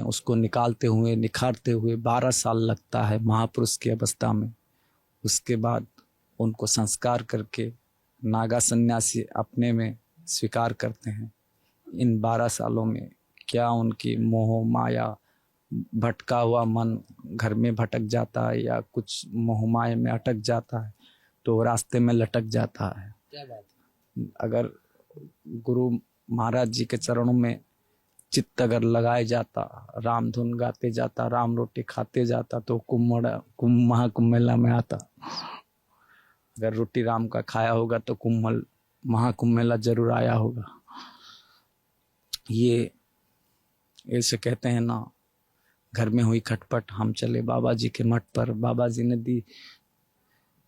उसको निकालते हुए निखारते हुए 12 साल लगता है महापुरुष की अवस्था में। उसके बाद उनको संस्कार करके नागा सन्यासी अपने में स्वीकार करते हैं। इन 12 सालों में क्या उनकी मोह माया, भटका हुआ मन घर में भटक जाता है या कुछ मोह माया में अटक जाता है तो रास्ते में लटक जाता है। क्या बात अगर गुरु महाराज जी के चरणों में चित्त अगर लगाए जाता, राम धुन गाते जाता, राम रोटी खाते जाता तो महाकुंभ मेला में आता। अगर रोटी राम का खाया होगा तो महाकुंभ मेला जरूर आया होगा। ये ऐसे कहते हैं ना, घर में हुई खटपट, हम चले बाबा जी के मठ पर, बाबा जी ने दी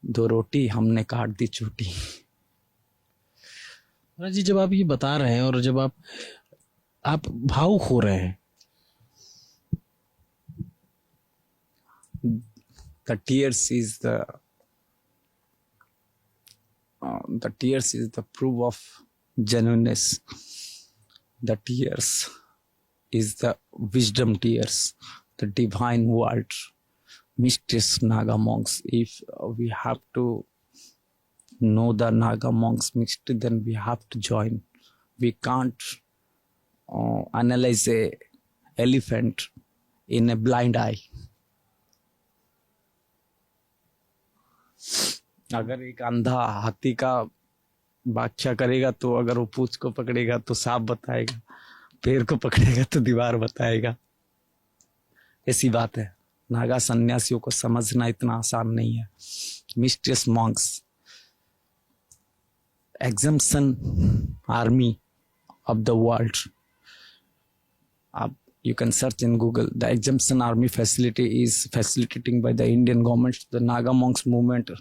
2 रोटी, हमने काट दी चूटी। महाराज जी, जब आप ये बता रहे हैं और जब आप भावुक हो रहे हैं, the tears is the proof of genuineness. The tears is the wisdom tears, the divine word, mysterious Naga monks. If we have to know the Naga monks mystery, then we have to join. We can't analyze a elephant in a blind eye. अगर एक अंधा हाथी का व्याख्या करेगा तो अगर वो पूंछ को पकड़ेगा तो सांप बताएगा, पैर को पकड़ेगा तो दीवार बताएगा। ऐसी बात है। नागा सन्यासियों को समझना इतना आसान नहीं है। Mysterious Monks, exemption army of the world. You can search in Google. The exemption army facility is facilitating by the Indian government, the Naga monks movement.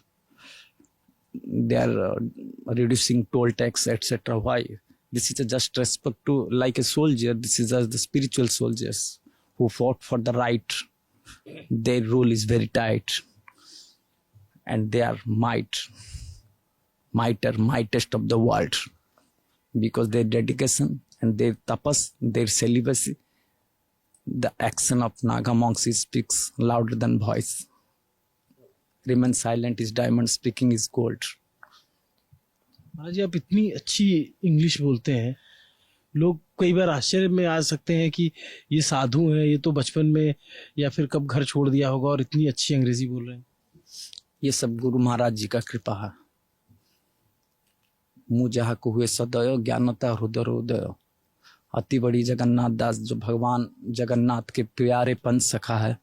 They are reducing toll tax, etc. Why? This is a just respect to, like a soldier. This is the spiritual soldiers who fought for the right. Their rule is very tight, and they are mightest of the world, because their dedication and their tapas, their celibacy, the action of Naga monks speaks louder than voice. Remain silent is diamond, speaking is gold. महाराज जी, आप इतनी अच्छी English बोलते हैं, लोग कई बार आश्चर्य में आ सकते हैं कि ये साधु हैं, ये तो बचपन में या फिर कब घर छोड़ दिया होगा और इतनी अच्छी अंग्रेजी बोल रहे हैं। ये सब गुरु महाराज जी का कृपा है। मुँह जहाँ को हुए सदय, ज्ञानता हृदय। अति बड़ी जगन्नाथ दास, जो भगवान जगन्नाथ के प्यारे पंच सखा है,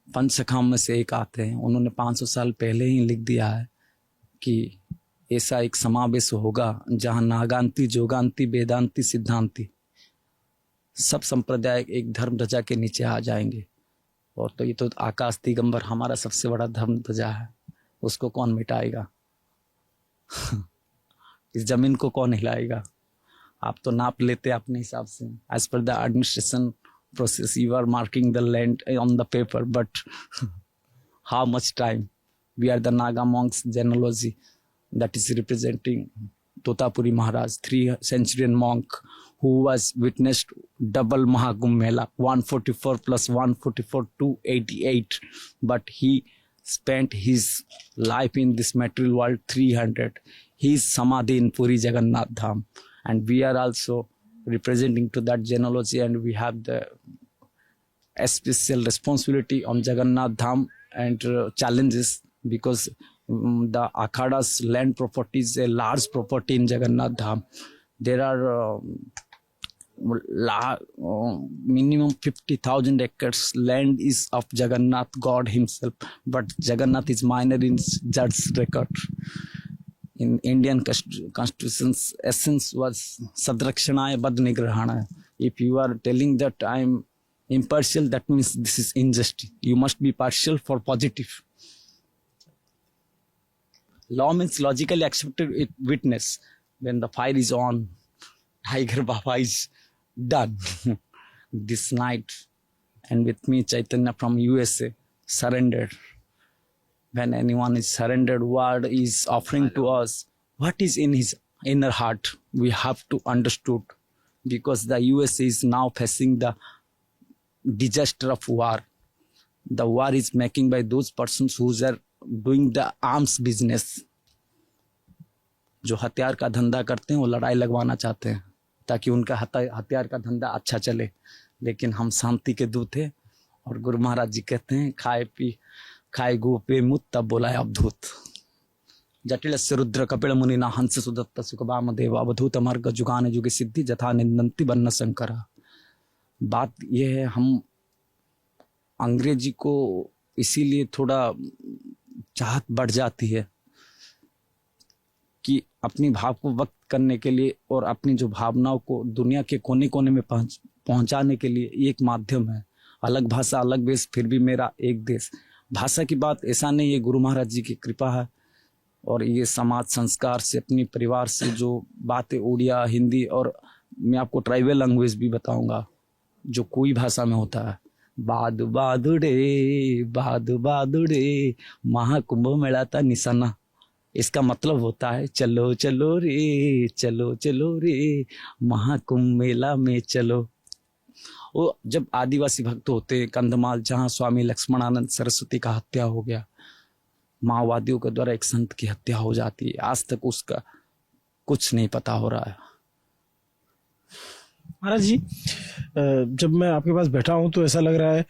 पंच सखाओं में से एक आते हैं। उन्होंने 500 साल पहले ही लिख दिया है कि ऐसा एक समावेश होगा जहाँ नागांति, जोगांति, वेदांति, सिद्धांति सब संप्रदाय एक धर्म ध्वजा के नीचे आ जाएंगे। और तो ये तो आकाश दिगंबर हमारा सबसे बड़ा धर्म ध्वजा है, उसको कौन मिटाएगा? इस जमीन को कौन हिलाएगा? आप तो नाप लेते अपने हिसाब से, as per the administration process. You are marking the land on the paper, but how much time? We are the Naga monks genealogy that is representing Totapuri Maharaj, 3th-century monk who was witnessed double Mahakumbh Mela, 144 plus 144, 288. But he spent his life in this material world 300. He is Samadhi in Puri Jagannath Dham. And we are also representing to that genealogy, and we have the special responsibility on Jagannath Dham and challenges, because the Akhada's land property is a large property in Jagannath Dham. There are minimum 50,000 acres land is of Jagannath God himself, but Jagannath is minor in judge's record. In Indian constitution's essence was Sadrakshanaaya Bad Nigrahana. If you are telling that I am impartial, that means this is injustice. You must be partial for positive. Law means logically accepted witness. When the fire is on, Tiger Baba is done. This night, and with me Chaitanya from USA surrendered. When anyone is surrendered, word is offering to us what is in his inner heart. We have to understood, because the USA is now facing the disaster of war. The war is making by those persons who are doing the arms business. जो हथियार का धंधा करते हैं वो लड़ाई लगवाना चाहते हैं ताकि उनका हथियार का धंधा अच्छा चले, लेकिन हम शांति के दूत हैं। और गुरु महाराज जी कहते हैं खाए गो पे मुत तब बोलाए अवधूत। जटिलस्य रुद्र कपिल मुनिना हंस सुदत्त सुखवाम देव अवधूत मार्ग जुगान जुगे सिद्धि जथा निंदंती बन्न शंकरा। बात यह है, हम अंग्रेजी को इसीलिए थोड़ा चाहत बढ़ जाती है कि अपनी भाव को व्यक्त करने के लिए और अपनी जो भावनाओं को दुनिया के कोने कोने में पहुंचाने के लिए एक माध्यम है। अलग भाषा अलग वेश फिर भी मेरा एक देश। भाषा की बात ऐसा नहीं, ये गुरु महाराज जी की कृपा है और ये समाज संस्कार से अपनी परिवार से जो बातें उड़िया हिंदी और मैं आपको ट्राइबल लैंग्वेज भी बताऊंगा जो कोई भाषा में होता है। बादु बादुड़े महाकुंभ मेला था निशाना, इसका मतलब होता है चलो चलो रे महाकुंभ मेला में चलो। वो जब आदिवासी भक्त होते कंधमाल जहाँ स्वामी लक्ष्मणानंद सरस्वती का हत्या हो गया, माओवादियों के द्वारा एक संत की हत्या हो जाती है, आज तक उसका कुछ नहीं पता हो रहा है। महाराज जी, जब मैं आपके पास बैठा हूं तो ऐसा लग रहा है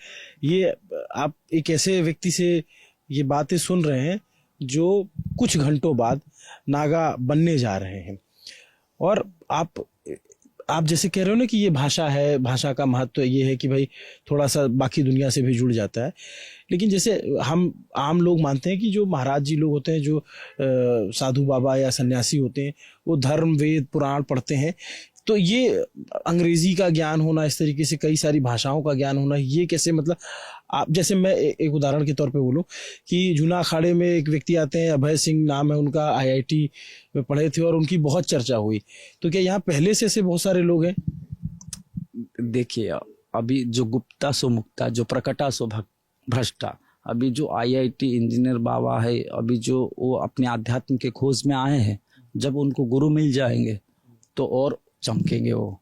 ये आप एक ऐसे व्यक्ति से ये बातें सुन रहे हैं जो कुछ घंटों बाद नागा बनने जा रहे हैं। और आप जैसे कह रहे हो ना कि ये भाषा है, भाषा का महत्व ये है कि भाई थोड़ा सा बाकी दुनिया से भी जुड़ जाता है, लेकिन जैसे हम आम लोग मानते हैं कि जो महाराज जी लोग होते हैं, जो साधु बाबा या सन्यासी होते हैं, वो धर्म वेद पुराण पढ़ते हैं, तो ये अंग्रेजी का ज्ञान होना, इस तरीके से कई सारी भाषाओं का ज्ञान होना, ये कैसे, मतलब आप जैसे मैं एक उदाहरण के तौर पे बोलूं कि जूना अखाड़े में एक व्यक्ति आते हैं, अभय सिंह नाम है उनका, IIT में पढ़े थे और उनकी बहुत चर्चा हुई, तो क्या यहाँ पहले से ऐसे बहुत सारे लोग हैं? देखिए, अभी जो गुप्ता सो मुक्ता, जो प्रकटा सो भ्रष्टा, अभी जो IIT इंजीनियर बाबा है, अभी जो वो अपने आध्यात्म के खोज में आए हैं, जब उनको गुरु मिल जाएंगे तो और चमकेंगे। वो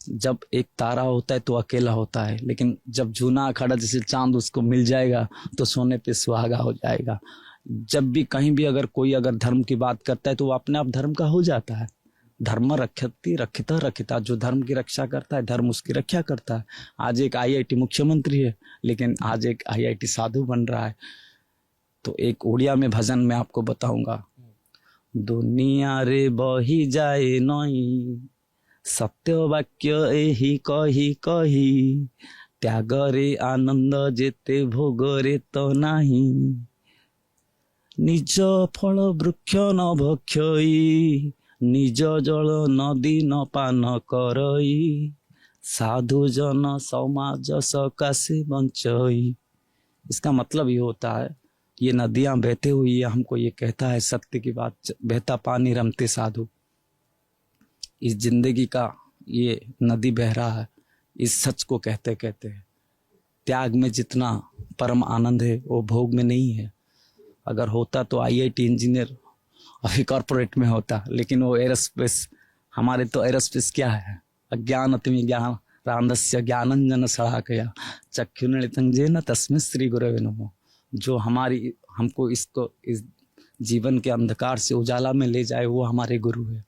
जब एक तारा होता है तो अकेला होता है, लेकिन जब जूना अखाड़ा जैसे चांद उसको मिल जाएगा तो सोने पे सुहागा हो जाएगा। जब भी कहीं भी अगर कोई धर्म की बात करता है तो वो अपने आप धर्म का हो जाता है। धर्म रक्षति रक्षिता, जो धर्म की रक्षा करता है धर्म उसकी रक्षा करता है। आज एक IIT मुख्यमंत्री है, लेकिन आज एक IIT साधु बन रहा है। तो एक उड़िया में भजन में आपको बताऊंगा, दुनिया रे बही जाए नई सत्य वाक्य एही कही कही, त्यागरे आनंद जेते भोगरे तो नाही, निज फल वृक्ष न भक्षई, निज जल नदी न पान करई, साधु जन समाज सकाशे बंचई। इसका मतलब ये होता है, ये नदियां बहते हुए ये हमको ये कहता है सत्य की बात, बहता पानी रमते साधु। इस जिंदगी का ये नदी बह रहा है, इस सच को कहते कहते त्याग में जितना परम आनंद है वो भोग में नहीं है। अगर होता तो IIT इंजीनियर अभी कॉर्पोरेट में होता, लेकिन वो एरोस्पेस, हमारे तो एरोस्पेस क्या है, अज्ञान अतिमि ज्ञान रांधस्य ज्ञानंजन सड़ाकया चक्षुर्निलितं तस्मै श्री गुरवे नमः। जो हमको इस जीवन के अंधकार से उजाला में ले जाए वो हमारे गुरु है।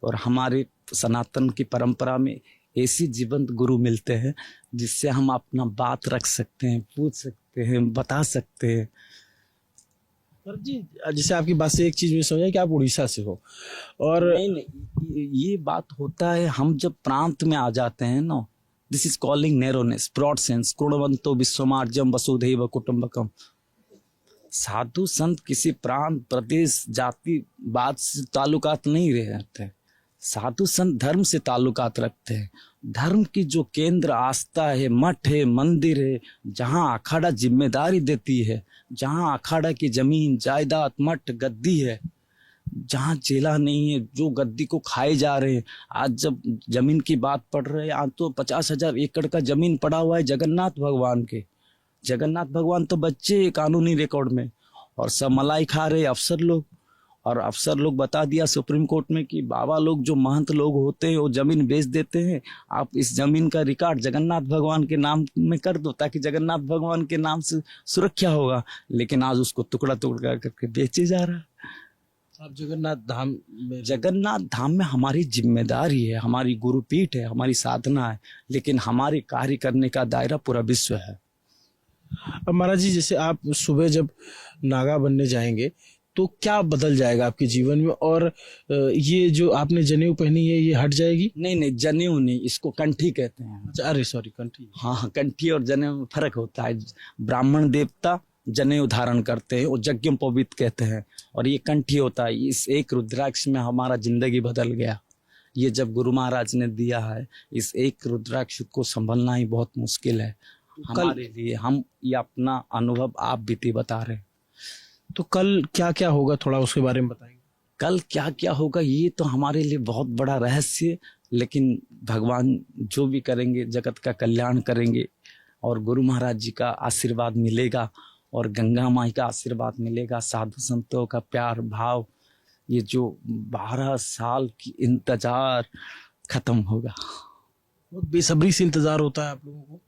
और हमारे सनातन की परंपरा में ऐसी जीवंत गुरु मिलते हैं जिससे हम अपना बात रख सकते हैं, पूछ सकते हैं, बता सकते हैं। सर जी, जैसे आपकी बात से एक चीज में समझा कि आप उड़ीसा से हो, और नहीं, ये बात होता है हम जब प्रांत में आ जाते हैं ना, this is calling narrowness, broad sense, कुर्वन्तो विश्वमार्जम वसुधैव कुटुंबकम। साधु संत किसी प्रांत प्रदेश जाति बात से ताल्लुकात नहीं रहते, साधु संत धर्म से ताल्लुकात रखते हैं। धर्म की जो केंद्र आस्था है, मठ है, मंदिर है, जहाँ अखाड़ा जिम्मेदारी देती है, जहाँ अखाड़ा की जमीन जायदाद मठ गद्दी है, जहाँ चेला नहीं है जो गद्दी को खाए जा रहे हैं। आज जब जमीन की बात पड़ रही है, आज तो 50,000 एकड़ का जमीन पड़ा हुआ है जगन्नाथ भगवान के। जगन्नाथ भगवान तो बच्चे कानूनी रिकॉर्ड में, और सब मलाई खा रहे अफसर लोग। और अफसर लोग बता दिया सुप्रीम कोर्ट में कि बाबा लोग जो महंत लोग होते हैं वो जमीन बेच देते हैं, आप इस जमीन का रिकॉर्ड जगन्नाथ भगवान के नाम में कर दो ताकि जगन्नाथ भगवान के नाम से सुरक्षा होगा। लेकिन आज उसको टुकड़ा टुकड़ा करके बेचे जा रहा है। आप जगन्नाथ धाम में जगन्नाथ धाम में हमारी जिम्मेदारी है, हमारी गुरुपीठ है, हमारी साधना है, लेकिन हमारे कार्य करने का दायरा पूरा विश्व है। अब महाराज जी, जैसे आप सुबह जब नागा बनने जाएंगे तो क्या बदल जाएगा आपके जीवन में, और ये जो आपने जनेऊ पहनी है ये हट जाएगी? नहीं नहीं, जनेऊ नहीं, इसको कंठी कहते हैं। अच्छा, अरे सॉरी, कंठी। हाँ हाँ, कंठी और जनेऊ में फर्क होता है। ब्राह्मण देवता जनेऊ धारण करते हैं, वो यज्ञोपवीत कहते हैं, और ये कंठी होता है। इस एक रुद्राक्ष में हमारा जिंदगी बदल गया। ये जब गुरु महाराज ने दिया है, इस एक रुद्राक्ष को संभलना ही बहुत मुश्किल है हमारे लिए। हम ये अपना अनुभव आप बीती बता रहे हैं। तो कल क्या क्या होगा, थोड़ा उसके बारे में बताएंगे? कल क्या क्या होगा ये तो हमारे लिए बहुत बड़ा रहस्य, लेकिन भगवान जो भी करेंगे जगत का कल्याण करेंगे, और गुरु महाराज जी का आशीर्वाद मिलेगा और गंगा माई का आशीर्वाद मिलेगा, साधु संतों का प्यार भाव, ये जो 12 साल की इंतजार खत्म होगा। बहुत बेसब्री से इंतजार होता है आप लोगों को?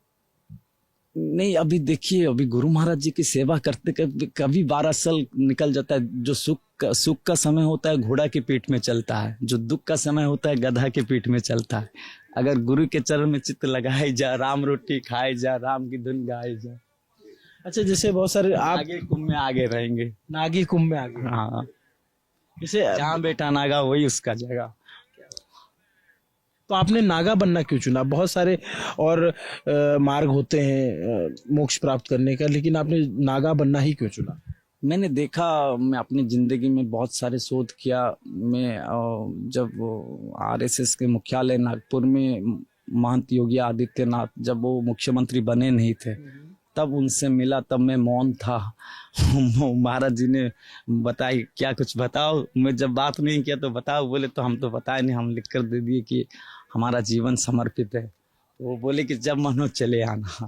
नहीं, अभी देखिए, अभी गुरु महाराज जी की सेवा करते कभी 12 साल निकल जाता है। जो सुख का समय होता है घोड़ा के पीठ में चलता है, जो दुख का समय होता है गधा के पीठ में चलता है। अगर गुरु के चरण में चित्त लगाए जा, राम रोटी खाए जा, राम की धुन गाए जा। अच्छा, जैसे बहुत सारे आप आगे कुंभ में आगे रहेंगे। नागी कुंभ में आगे, हाँ, जैसे जहाँ बेटा नागा वही उसका जगह। तो आपने नागा बनना क्यों चुना? बहुत सारे और मार्ग होते हैं मोक्ष प्राप्त करने का, लेकिन आपने नागा बनना ही क्यों चुना? मैंने देखा, मैं अपनी ज़िंदगी में बहुत सारे शोध किया। मैं जब आरएसएस के मुख्यालय नागपुर में महंत योगी आदित्यनाथ जब वो मुख्यमंत्री बने नहीं थे, तब उनसे मिला, तब मैं मौन था। महाराज जी ने बताई, क्या कुछ बताओ। मैं जब बात नहीं किया तो बताओ, बोले तो हम तो बताए नहीं, हम लिख कर दे दिए कि हमारा जीवन समर्पित है। वो बोले कि जब मन हो चले आना।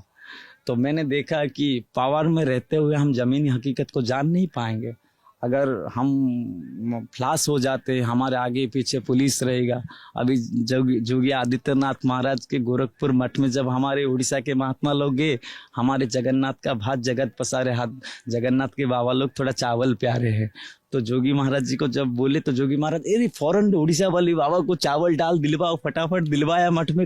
तो मैंने देखा कि पावर में रहते हुए हम जमीनी हकीकत को जान नहीं पाएंगे। अगर हम फ्लास हो जाते, हमारे आगे पीछे पुलिस रहेगा। अभी जोगी आदित्यनाथ महाराज के गोरखपुर मठ में जब हमारे उड़ीसा के महात्मा लोग गए, हमारे जगन्नाथ का भात जगत पसारे हाथ, जगन्नाथ के बाबा लोग थोड़ा चावल प्यारे हैं। तो जोगी महाराज जी को जब बोले तो जोगी महाराज अरे फौरन उड़ीसा वाली बाबा को चावल डाल दिलवाओ, फटाफट दिलवाया। मठ में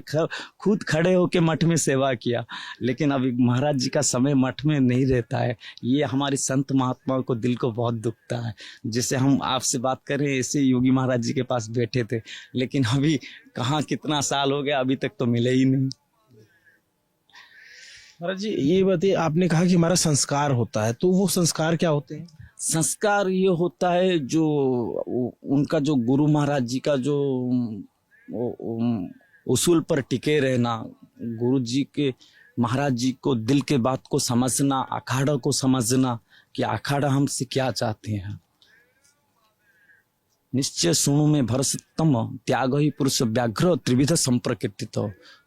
खुद खड़े होके मठ में सेवा किया। लेकिन अभी महाराज जी का समय मठ में नहीं रहता है। ये हमारे संत महात्माओं को दिल को बहुत दुखता है। जैसे हम आपसे बात करें, ऐसे योगी महाराज जी के पास बैठे थे, लेकिन अभी कहाँ, कितना साल हो गया, अभी तक तो मिले ही नहीं। महाराज जी, ये बताइए, आपने कहा कि हमारा संस्कार होता है, तो वो संस्कार क्या होते हैं? संस्कार ये होता है जो उनका, जो गुरु महाराज जी का जो उसूल पर टिके रहना, गुरु जी के, महाराज जी को दिल के बात को समझना, अखाड़ा को समझना कि अखाड़ा हमसे क्या चाहते हैं। निश्चय सुनु में भरसतम त्याग ही पुरुष व्याघ्र त्रिविध संप्रकृतित।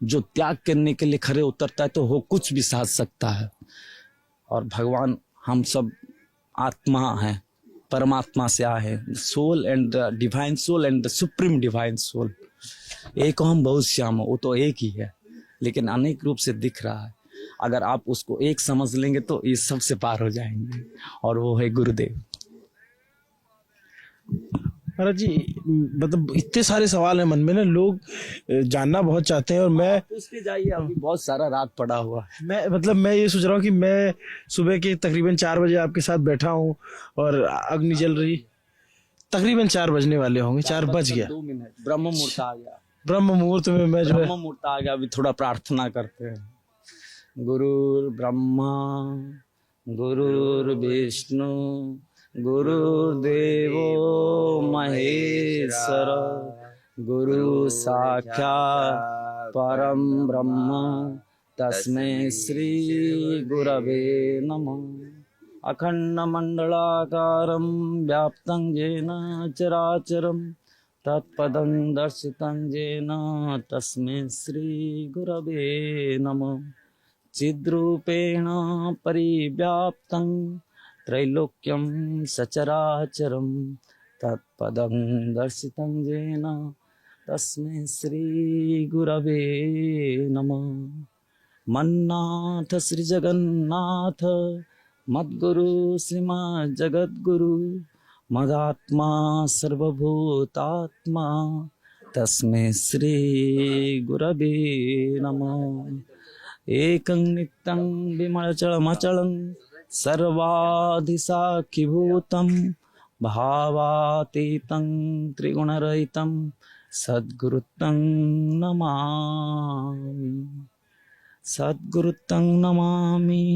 जो त्याग करने के लिए खड़े उतरता है तो वो कुछ भी साध सकता है। और भगवान, हम सब आत्मा है, परमात्मा से आए हैं। Soul and the divine soul and the supreme divine soul. एक हम बहुत श्याम, वो तो एक ही है, लेकिन अनेक रूप से दिख रहा है। अगर आप उसको एक समझ लेंगे तो ये सबसे पार हो जाएंगे, और वो है गुरुदेव। महाराज जी, मतलब इतने सारे सवाल हैं मन में ना, लोग जानना बहुत चाहते हैं, और मैं उसके जाइए, अभी बहुत सारा रात पड़ा हुआ है। मैं ये सोच रहा हूँ कि मैं सुबह के तकरीबन 4 बजे आपके साथ बैठा हूँ और अग्नि जल रही, तकरीबन 4 बजने वाले होंगे, 4 बज गया, 2 मिनट, ब्रह्म मुहूर्त आ गया। ब्रह्म मुहूर्त में मैं जो है, ब्रह्म मुहूर्त आ गया। अभी थोड़ा प्रार्थना करते हैं। गुरुर् ब्रह्मा गुरुर्विष्णु गुरुर्देवो महेश्वर, गुरु साक्षात् परम ब्रह्म तस्मै श्री गुरवे नमः। अखंड मंडलाकारं व्याप्तं येन चराचरं तत्पदं दर्शितं येन तस्मै श्री गुरवे नमः। चिद्रूपेण परिव्याप्तं त्रैलोक्यं सचराचरं तत्पदं दर्शितं येन तस्मै श्रीगुरवे नमः। मन्नाथ श्रीजगन्नाथ मद्गुरु श्रीमज्जगद्गुरु मदात्मा सर्वभूतात्मा तस्मै श्रीगुरवे नमः। एकं नित्यं विमलचलमचलं सर्वाधिसाक्षिभूतं भावातीतं त्रिगुणरहितं सद्गुरुतं नमामि। सद्गुरुतं नमामि,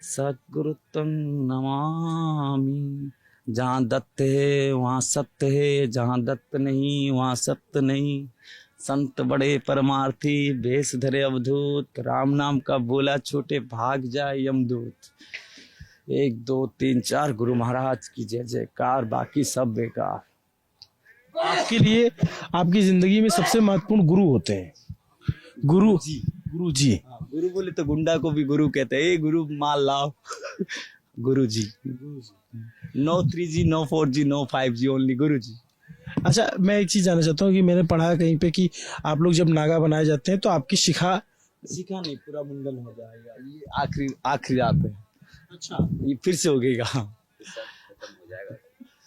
सद्गुरुतं नमामि। जहाँ दत्त है वहाँ सत्य है, जहाँ दत्त नहीं वहाँ सत्य नहीं। संत बड़े परमार्थी भेष धरे अवधूत, राम नाम का बोला छोटे भाग जाए यमदूत। 1 2 3 4 गुरु महाराज की जय जयकार, बाकी सब बेकार। आपके लिए आपकी जिंदगी में सबसे महत्वपूर्ण गुरु होते हैं। गुरु जी, गुरु जी। गुरु बोले तो गुंडा को भी गुरु कहते हैं। ए गुरु माल लाओ। गुरु जी। No 3G, no 4G, no 5G, only guru ji. अच्छा, मैं एक चीज जानना चाहता हूँ कि मैंने पढ़ा है कहीं पे कि आप लोग जब नागा बनाए जाते हैं तो आपकी शिखा नहीं, पूरा मुंडन हो जाएगा। ये आखिरी रात है। अच्छा, ये फिर से होगेगा।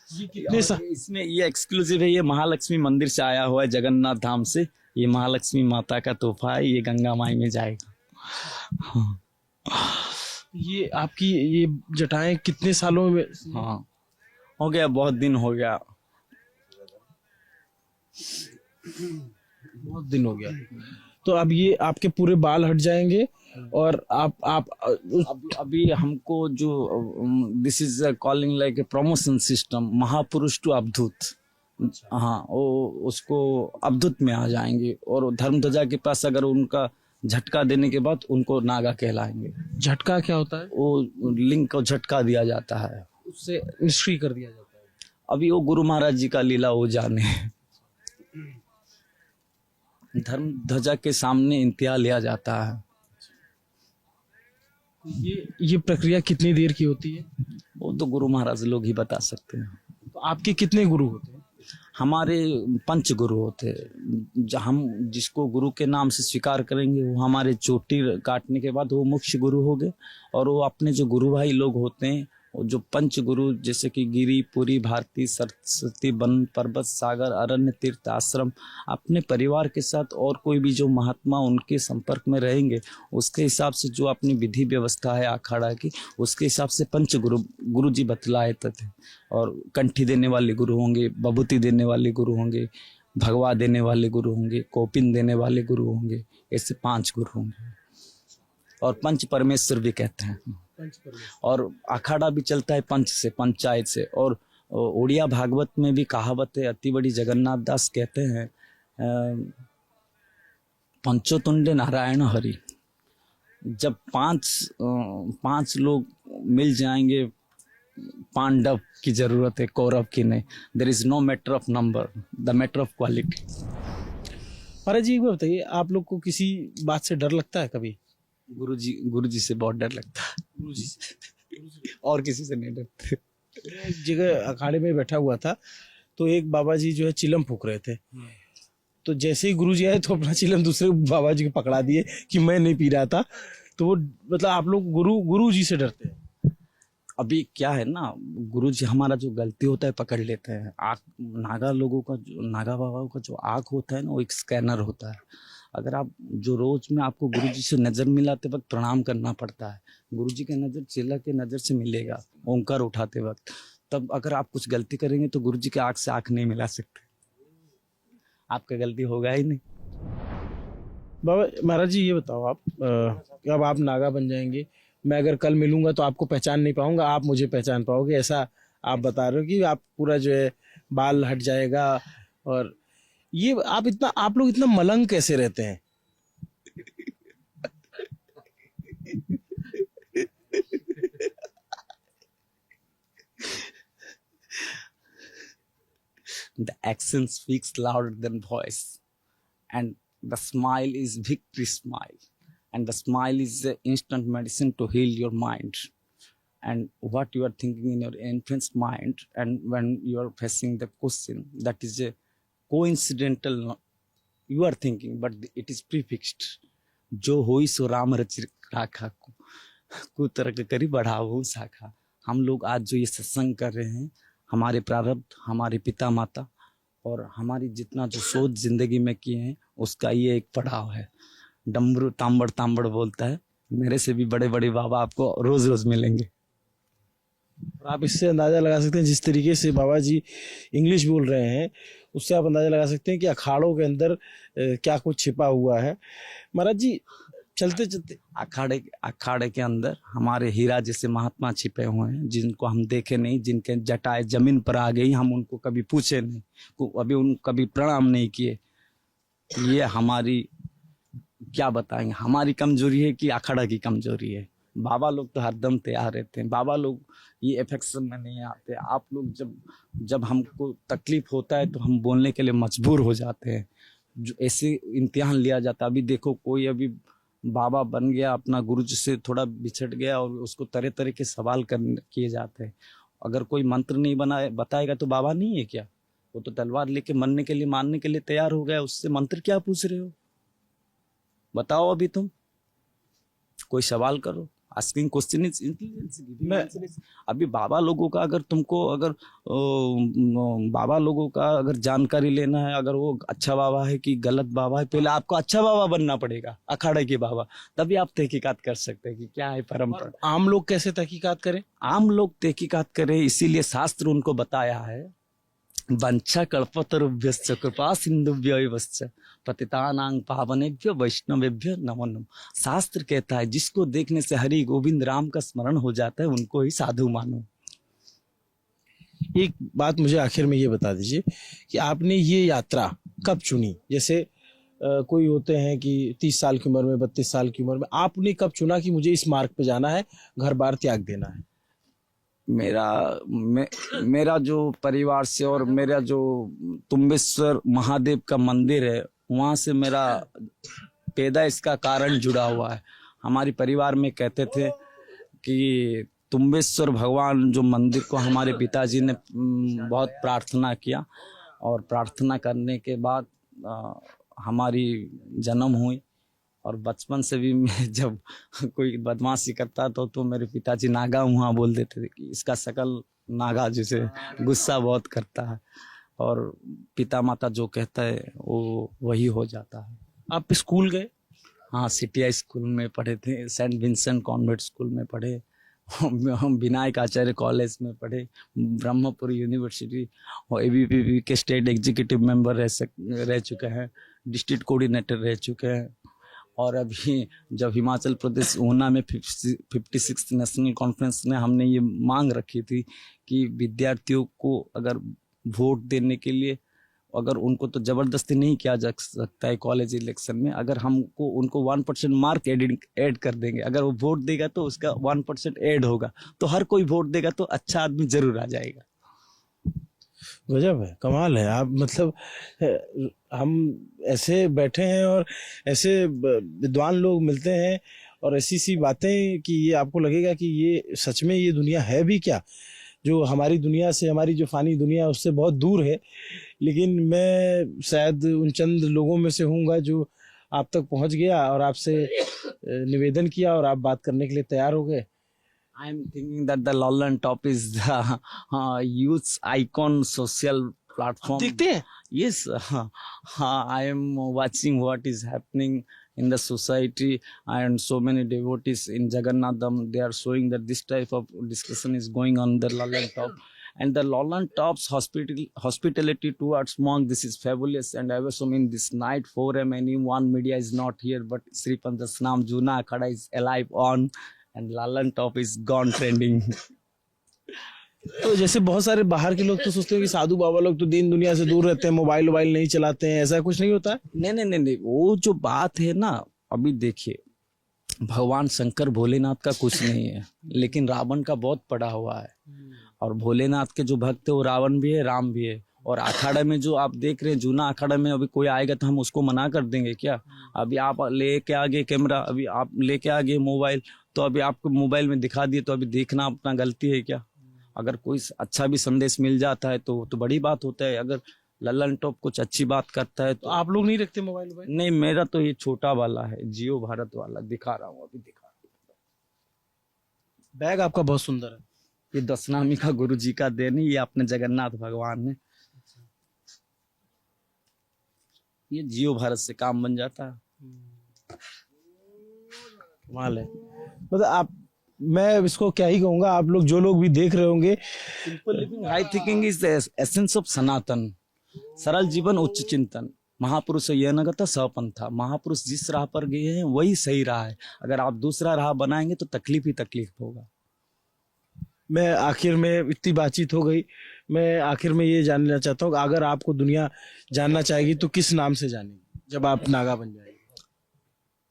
ये कितने साल? इसमें ये एक्सक्लूसिव है, ये महालक्ष्मी मंदिर से आया हुआ है, जगन्नाथ धाम से। ये महालक्ष्मी माता का तोहफा है, ये गंगा माई में जाएगा। हाँ। ये आपकी ये जटाएं कितने सालों में? हाँ, हो गया, बहुत दिन हो गया। बहुत दिन हो गया। तो अब ये आपके पूरे बाल हट जाएंगे और आप अभी हमको जो this is calling like a promotion system, महापुरुष टू अवधूत। हाँ, वो उसको अवधूत में आ जाएंगे और धर्मध्वजा के पास अगर उनका झटका देने के बाद उनको नागा कहलाएंगे। झटका क्या होता है? वो लिंग को झटका दिया जाता है, उससे निष्क्रिय कर दिया जाता है। अभी वो गुरु महाराज जी का लीला वो जाने। धर्म ध्वजा के सामने इंतिहा लिया जाता है। ये प्रक्रिया कितनी देर की होती है? वो तो गुरु महाराज लोग ही बता सकते हैं। तो आपके कितने गुरु होते हैं? हमारे 5 गुरु होते हैं। हम जिसको गुरु के नाम से स्वीकार करेंगे वो हमारे चोटी काटने के बाद वो मुख्य गुरु हो गए। और वो अपने जो गुरु भाई लोग होते हैं, वो जो 5 गुरु, जैसे कि गिरी, पुरी, भारती, सरस्वती, वन, पर्वत, सागर, अरण्य, तीर्थ, आश्रम, अपने परिवार के साथ और कोई भी जो महात्मा उनके संपर्क में रहेंगे, उसके हिसाब से जो अपनी विधि व्यवस्था है अखाड़ा की, उसके हिसाब से 5 गुरु जी बतलाए थे। और कंठी देने वाले गुरु होंगे, बभूति देने वाले गुरु होंगे, भगवा देने वाले गुरु होंगे, कोपिन देने वाले गुरु होंगे। ऐसे 5 गुरु होंगे और 5 परमेश्वर भी कहते हैं। और अखाड़ा भी चलता है पंच से, पंचायत से। और उड़िया भागवत में भी कहावत है, अति बड़ी जगन्नाथ दास कहते हैं, पंचोतुंडे नारायण हरि। जब 5 लोग मिल जाएंगे, पांडव की जरूरत है, कौरव की नहीं। There is no matter of number, the matter of quality. महाराज जी, एक बात बताइए, आप लोग को किसी बात से डर लगता है कभी? गुरुजी से बहुत डर लगता है। गुरुजी से और किसी से नहीं डरते। एक जगह अखाड़े में बैठा हुआ था तो एक बाबा जी जो है चिलम फूक रहे थे। तो जैसे ही गुरुजी आए तो अपना चिलम दूसरे बाबा जी को पकड़ा दिए कि मैं नहीं पी रहा था। तो वो मतलब आप लोग गुरु जी से डरते हैं? अभी क्या है ना, गुरुजी हमारा जो गलती होता है पकड़ लेते हैं। नागा लोगों का, जो नागा बाबा का जो आँख होता है ना, वो एक स्कैनर होता है। अगर आप जो रोज में आपको गुरुजी से नजर मिलाते वक्त प्रणाम करना पड़ता है, गुरुजी की नजर चेला के नजर से मिलेगा ओंकार उठाते वक्त। तब अगर आप कुछ गलती करेंगे तो गुरुजी के आँख से आँख नहीं मिला सकते, आपका गलती होगा ही नहीं। बाबा महाराज जी, ये बताओ आप, अब आप नागा बन जाएंगे, मैं अगर कल मिलूंगा तो आपको पहचान नहीं पाऊंगा, आप मुझे पहचान पाओगे, ऐसा आप बता रहे हो कि आप पूरा जो है बाल हट जाएगा। और ये आप लोग इतना मलंग कैसे रहते हैं? The action speaks louder than voice, and the smile is victory smile, and the smile is the instant medicine to heal your mind. and what you are thinking in your infant's mind, and when you are facing the question, that is a coincidental, you are thinking, but it is prefixed. जो होई सो राम रच राखा, कुतर्क करी बढ़ाओ शाखा। हम लोग आज जो ये सत्संग कर रहे हैं, हमारे प्रारब्ध, हमारे पिता माता और हमारी जितना जो सोच जिंदगी में किए हैं, उसका ये एक पड़ाव है। डमरू तांबड़ तांबड़ बोलता है, मेरे से भी बड़े बड़े बाबा आपको रोज रोज मिलेंगे। और आप इससे अंदाजा लगा सकते हैं, जिस तरीके से बाबा जी इंग्लिश बोल रहे हैं, उससे आप अंदाजा लगा सकते हैं कि अखाड़ों के अंदर क्या कुछ छिपा हुआ है। महाराज जी, चलते चलते अखाड़े के अंदर हमारे हीरा जैसे महात्मा छिपे हुए हैं, जिनको हम देखे नहीं, जिनके जटाएं जमीन पर आ गई, हम उनको कभी पूछे नहीं, अभी उनको कभी प्रणाम नहीं किए। ये हमारी क्या बताएंगे, हमारी कमजोरी है कि अखाड़ा की कमजोरी है। बाबा लोग तो हरदम तैयार रहते हैं, बाबा लोग ये इफेक्शन में नहीं आते। आप लोग जब हमको तकलीफ होता है तो हम बोलने के लिए मजबूर हो जाते हैं, जो ऐसे इम्तिहान लिया जाता है। अभी देखो, कोई अभी बाबा बन गया, अपना गुरु जी से थोड़ा बिछड़ गया और उसको तरह तरह के सवाल किए जाते हैं। अगर कोई मंत्र नहीं बताएगा तो बाबा नहीं है क्या? वो तो तलवार लेके मरने के लिए, मारने के लिए तैयार हो गया, उससे मंत्र क्या पूछ रहे हो? बताओ, अभी तुम कोई सवाल करो। Asking question is intelligence. अभी बाबा लोगों का अगर तुमको बाबा लोगों का अगर जानकारी लेना है, अगर वो अच्छा बाबा है कि गलत बाबा है, पहले आपको अच्छा बाबा बनना पड़ेगा, अखाड़े के बाबा, तभी आप तहकीकात कर सकते हैं कि क्या है परंपरा। आम लोग कैसे तहकीकात करें? आम लोग तहकीकात करें, इसीलिए शास्त्र उनको बताया है, वंशा कल्पतरुभ्यश्च कृपा सिंधुभ्यश्च पतितानां पावनेभ्यो वैष्णवेभ्यो नमो नमः। शास्त्र कहता है, जिसको देखने से हरि गोविंद राम का स्मरण हो जाता है, उनको ही साधु मानो। एक बात मुझे आखिर में ये बता दीजिए कि आपने ये यात्रा कब चुनी? जैसे कोई होते हैं कि 30 साल की उम्र में, 32 साल की उम्र में, आपने कब चुना कि मुझे इस मार्ग पे जाना है, घर बार त्याग देना है? मेरा जो परिवार से और मेरा जो तुम्बेश्वर महादेव का मंदिर है, वहाँ से मेरा पैदाइश का कारण जुड़ा हुआ है। हमारे परिवार में कहते थे कि तुम्बेश्वर भगवान जो मंदिर को हमारे पिताजी ने बहुत प्रार्थना किया, और प्रार्थना करने के बाद हमारी जन्म हुई। और बचपन से भी मैं जब कोई बदमाशी करता तो मेरे पिताजी नागा वहाँ बोल देते थे कि इसका शकल नागा जैसे, गुस्सा बहुत करता है, और पिता माता जो कहता है वो वही हो जाता है। आप स्कूल गए? हाँ, सीटीआई स्कूल में पढ़े थे, सेंट विंसेंट कॉन्वेंट स्कूल में पढ़े, हम विनायक आचार्य कॉलेज में पढ़े, ब्रह्मपुर यूनिवर्सिटी और एबीवीपी के स्टेट एग्जीक्यूटिव मेंबर रह चुके हैं, डिस्ट्रिक्ट कोऑर्डिनेटर रह चुके हैं। और अभी जब हिमाचल प्रदेश ऊना में 56th नेशनल कॉन्फ्रेंस में हमने ये मांग रखी थी कि विद्यार्थियों को अगर वोट देने के लिए, अगर उनको तो जबरदस्ती नहीं किया जा सकता है कॉलेज इलेक्शन में, अगर हमको उनको 1% मार्क ऐड कर देंगे, अगर वो वोट देगा तो उसका 1% ऐड होगा, तो हर कोई वोट देगा तो अच्छा आदमी जरूर आ जाएगा। गजब है, कमाल है। आप मतलब हम ऐसे बैठे हैं और ऐसे विद्वान लोग मिलते हैं और ऐसी सी बातें कि ये आपको लगेगा कि ये सच में ये दुनिया है भी क्या, जो हमारी दुनिया से, हमारी जो फानी दुनिया उससे बहुत दूर है। लेकिन मैं शायद उन चंद लोगों में से हूँगा जो आप तक पहुँच गया और आपसे निवेदन किया और आप बात करने के लिए तैयार हो गए। I am thinking that the Lolland Top is the youth icon social platform. देखते हैं? Yes, I am watching what is happening in the society, and so many devotees in Jagannatham, they are showing that this type of discussion is going on the Lolland Top. And the Lolland Top's hospitality towards monk, this is fabulous. And I was in this night 4 AM, anyone media is not here, but Sri Panchasnam Juna Akhada is alive on, and Lolland Top is gone trending. तो जैसे बहुत सारे बाहर के लोग तो सोचते हैं कि साधु बाबा लोग तो दीन दुनिया से दूर रहते हैं, मोबाइल नहीं चलाते हैं, ऐसा कुछ नहीं होता है? नहीं, वो जो बात है ना, अभी देखिए, भगवान शंकर भोलेनाथ का कुछ नहीं है, लेकिन रावण का बहुत पड़ा हुआ है। और भोलेनाथ के जो भक्त है वो रावण भी है, राम भी है, और अखाड़ा में जो आप देख रहे हैं जूना अखाड़ा में अभी कोई आएगा तो हम उसको मना कर देंगे क्या? अभी आप लेके आ गए कैमरा, अभी आप लेके आ गए मोबाइल, तो अभी आपको मोबाइल में दिखा दिए तो अभी देखना अपना गलती है क्या? अगर कोई अच्छा भी संदेश मिल जाता है तो बड़ी बात होता है। अगर लल्लन टॉप कुछ अच्छी बात करता है तो आप लोग नहीं रखते मोबाइल वोबाइल? नहीं, मेरा तो ये छोटा वाला है, जियो भारत वाला, दिखा रहा हूँ, अभी दिखा रहा बैग आपका बहुत सुंदर है। हूँ। ये दशनामी का गुरु जी का देन है, ये अपने जगन्नाथ भगवान ने, ये जियो भारत से काम बन जाता है। कमाल है। मतलब आप, मैं इसको क्या ही कहूंगा, आप लोग जो लोग भी देख रहे होंगे, simple living high thinking is the essence of Sanatan. सरल जीवन उच्च चिंतन। महापुरुष यह न कहता सपंथा। महापुरुष जिस राह पर गए हैं वही सही राह है। अगर आप दूसरा राह बनाएंगे तो तकलीफ ही तकलीफ होगा। मैं आखिर में, इतनी बातचीत हो गई, मैं आखिर में ये जानना चाहता हूँ, अगर आपको दुनिया जानना चाहेगी तो किस नाम से जानेगी जब आप नागा बन जाएंगे?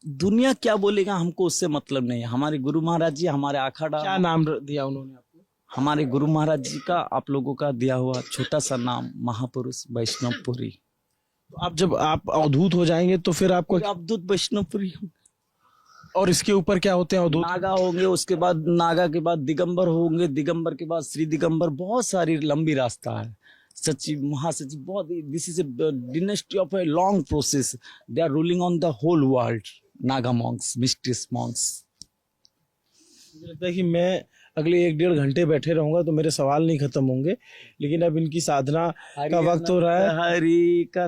दुनिया क्या बोलेगा हमको उससे मतलब नहीं है। हमारे गुरु महाराज जी, हमारे अखाड़ा, क्या नाम दिया उन्होंने आपको? हमारे गुरु महाराज जी का आप लोगों का दिया हुआ छोटा सा नाम महापुरुष वैष्णवपुरी। तो आप जब आप अवधूत हो जाएंगे तो फिर आपको, अवधूत वैष्णवपुरी, और इसके ऊपर क्या होते हैं अवधूत? नागा होंगे, उसके बाद नागा के बाद दिगंबर होंगे, दिगंबर के बाद श्री दिगंबर, बहुत सारी लंबी रास्ता है। सचिव, महासचिव, बहुत, this is a dynasty of a long process. They are ruling on the whole world. Naga monks, mysterious monks. मुझे लगता है कि मैं अगले 1-1.5 घंटे बैठे रहूंगा तो मेरे सवाल नहीं खत्म होंगे, लेकिन अब इनकी साधना का वक्त हो रहा है। हरि कथा